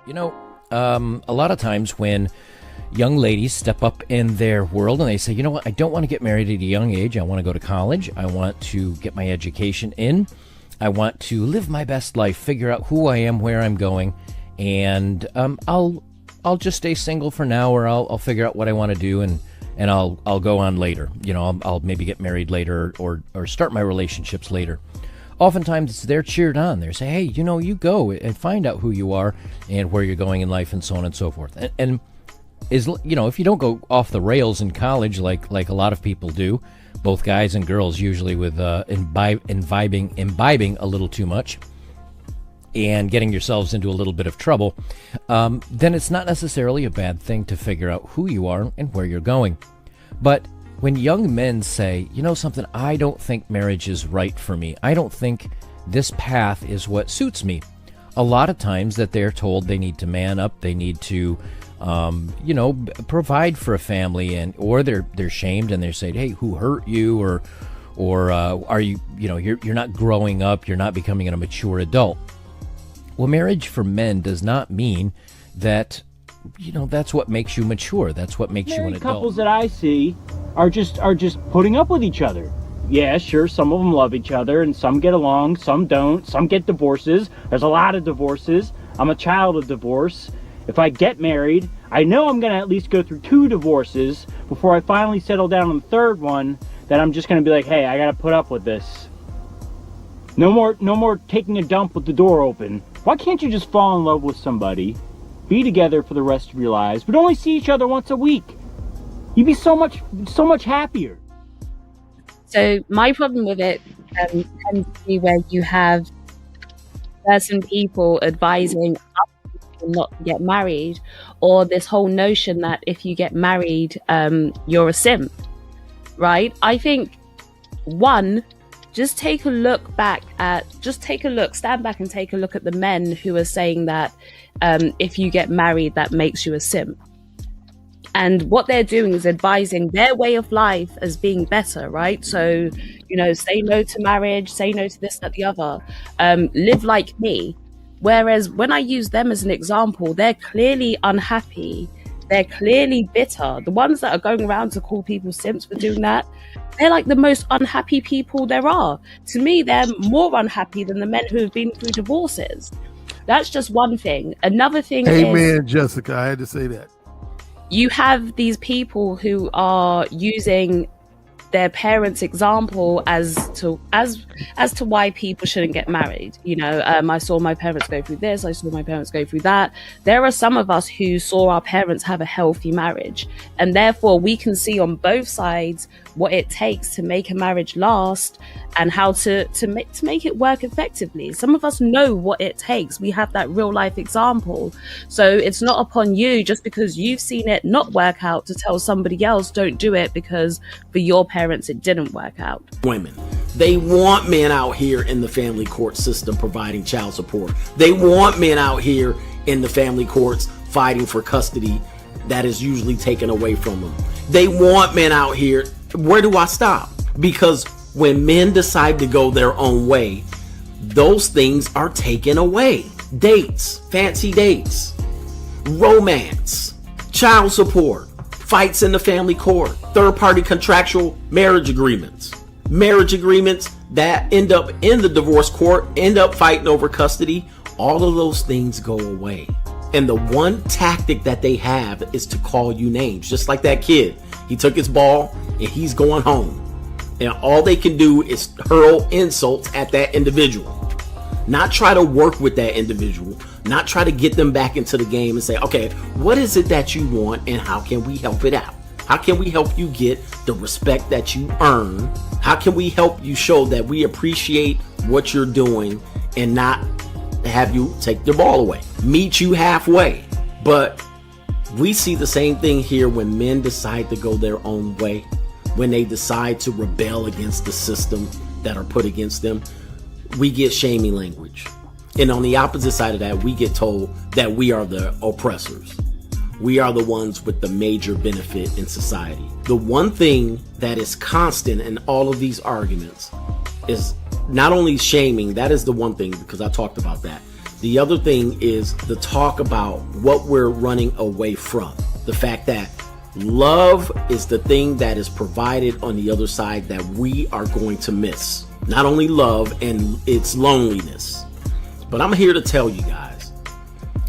A lot of times when young ladies step up in their world and they say, you know what, I don't want to get married at a young age. I want to go to college. I want to get my education in. I want to live my best life, figure out who I am, where I'm going, and I'll just stay single for now, or I'll figure out what I want to do, and I'll go on later. I'll maybe get married later or start my relationships later. Oftentimes they're cheered on. They say, hey, you go and find out who you are and where you're going in life and so on and so forth. And if you don't go off the rails in college like a lot of people do, both guys and girls usually with imbibing a little too much and getting yourselves into a little bit of trouble, then it's not necessarily a bad thing to figure out who you are and where you're going. But when young men say, something, I don't think marriage is right for me, I don't think this path is what suits me, a lot of times that they're told they need to man up, they need to provide for a family, or they're shamed and they're saying, hey, who hurt you, or are you, you're not growing up, you're not becoming a mature adult. Well, marriage for men does not mean that that's what makes you mature. That's what makes you an adult. Couples that I see are just putting up with each other. Yeah, sure, some of them love each other and some get along, some don't, some get divorces. There's a lot of divorces. I'm a child of divorce. If I get married, I know I'm going to at least go through 2 divorces before I finally settle down on the 3rd one, that I'm just going to be like, hey, I got to put up with this. No more taking a dump with the door open. Why can't you just fall in love with somebody, be together for the rest of your lives, but only see each other once a week? You'd be so much happier. So my problem with it tends to be where you have certain people advising other people not to get married, or this whole notion that if you get married, you're a simp, right? I think, just stand back and take a look at the men who are saying that if you get married, that makes you a simp. And what they're doing is advising their way of life as being better, right? So, say no to marriage, say no to this, that, the other, live like me. Whereas when I use them as an example, they're clearly unhappy. They're clearly bitter. The ones that are going around to call people simps for doing that, they're like the most unhappy people there are. To me, they're more unhappy than the men who have been through divorces. That's just one thing. Another thing is... Amen, Jessica. I had to say that. You have these people who are using their parents' example as to why people shouldn't get married. I saw my parents go through this, I saw my parents go through that. There are some of us who saw our parents have a healthy marriage, and therefore we can see on both sides what it takes to make a marriage last and how to make it work effectively. Some of us know what it takes. We have that real life example. So it's not upon you, just because you've seen it not work out, to tell somebody else don't do it because for your parents it didn't work out. Women, they want men out here in the family court system providing child support. They want men out here in the family courts fighting for custody that is usually taken away from them. They want men out here. Where do I stop? Because when men decide to go their own way, those things are taken away. Dates, fancy dates, romance, child support, fights in the family court, third-party contractual marriage agreements that end up in the divorce court, end up fighting over custody. All of those things go away. And the one tactic that they have is to call you names, just like that kid. He took his ball and he's going home. And all they can do is hurl insults at that individual. Not try to work with that individual. Not try to get them back into the game and say, okay, what is it that you want and how can we help it out? How can we help you get the respect that you earn? How can we help you show that we appreciate what you're doing and not have you take your ball away? Meet you halfway. But we see the same thing here when men decide to go their own way, when they decide to rebel against the system that are put against them. We get shaming language. And on the opposite side of that, we get told that we are the oppressors. We are the ones with the major benefit in society. The one thing that is constant in all of these arguments is not only shaming. That is the one thing, because I talked about that. The other thing is the talk about what we're running away from. The fact that love is the thing that is provided on the other side that we are going to miss. Not only love and its loneliness. But I'm here to tell you guys,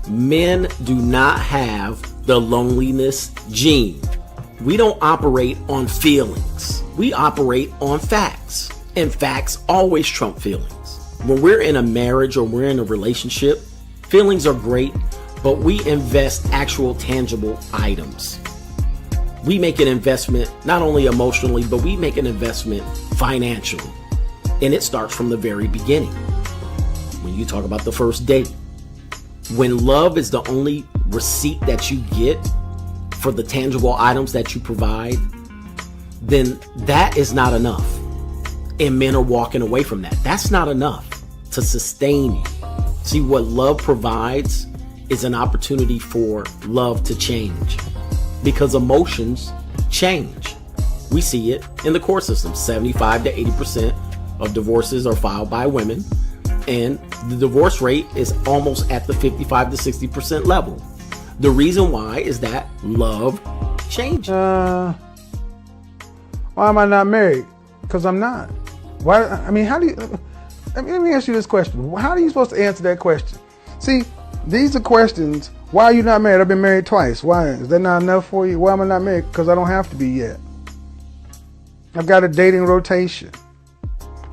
men do not have the loneliness gene. We don't operate on feelings. We operate on facts. And facts always trump feelings. When we're in a marriage or we're in a relationship, feelings are great, but we invest actual tangible items. We make an investment not only emotionally, but we make an investment financially. And it starts from the very beginning. When you talk about the first date, when love is the only receipt that you get for the tangible items that you provide, then that is not enough. And men are walking away from that. That's not enough to sustain you. See, what love provides is an opportunity for love to change, because emotions change. We see it in the court system. 75 to 80% of divorces are filed by women, and the divorce rate is almost at the 55 to 60% level. The reason why is that love changes. Why am I not married? Because I'm not. Why? I mean, how do you? Let me ask you this question. How are you supposed to answer that question? See, these are questions. Why are you not married? I've been married twice. Why? Is that not enough for you? Why am I not married? Because I don't have to be yet. I've got a dating rotation.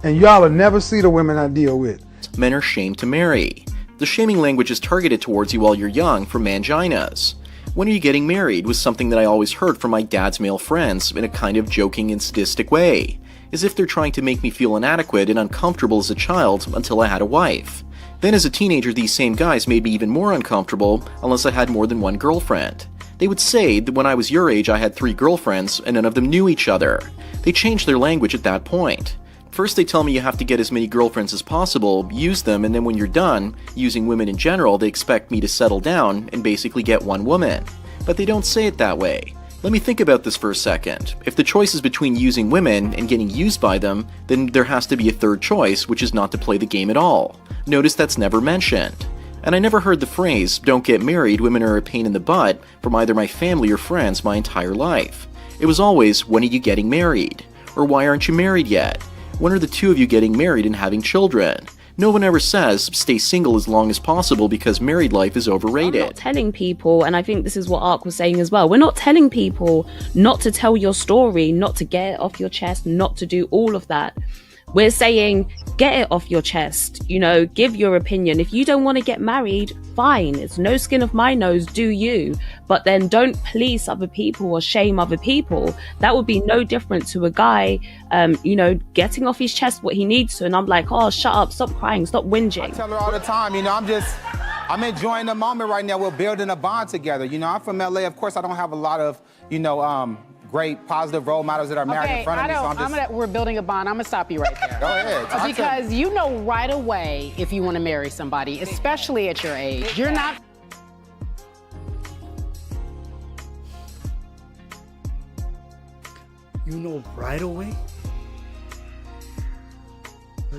And y'all will never see the women I deal with. Men are shamed to marry. The shaming language is targeted towards you while you're young for manginas. When are you getting married was something that I always heard from my dad's male friends in a kind of joking and sadistic way, as if they're trying to make me feel inadequate and uncomfortable as a child until I had a wife. Then as a teenager, these same guys made me even more uncomfortable unless I had more than one girlfriend. They would say that when I was your age I had 3 girlfriends and none of them knew each other. They changed their language at that point. First they tell me you have to get as many girlfriends as possible, use them, and then when you're done, using women in general, they expect me to settle down and basically get one woman. But they don't say it that way. Let me think about this for a second. If the choice is between using women and getting used by them, then there has to be a third choice, which is not to play the game at all. Notice that's never mentioned. And I never heard the phrase, "Don't get married, women are a pain in the butt," from either my family or friends my entire life. It was always, "When are you getting married?" Or "Why aren't you married yet?" When are the two of you getting married and having children? No one ever says, stay single as long as possible because married life is overrated. I'm not telling people, and I think this is what Ark was saying as well, we're not telling people not to tell your story, not to get it off your chest, not to do all of that. We're saying, get it off your chest, give your opinion. If you don't want to get married, fine. It's no skin of my nose, do you. But then don't police other people or shame other people. That would be no different to a guy, getting off his chest what he needs to. And I'm like, oh, shut up, stop crying, stop whinging. I tell her all the time, I'm enjoying the moment right now. We're building a bond together. I'm from LA. Of course, I don't have a lot of, great positive role models that are married in front of me. We're building a bond. I'm gonna stop you right there. Go ahead. Because you know right away if you want to marry somebody, especially at your age. You're not. You know right away?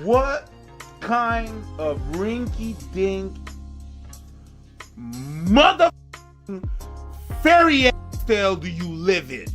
What kind of rinky-dink mother fairy tale do you live in?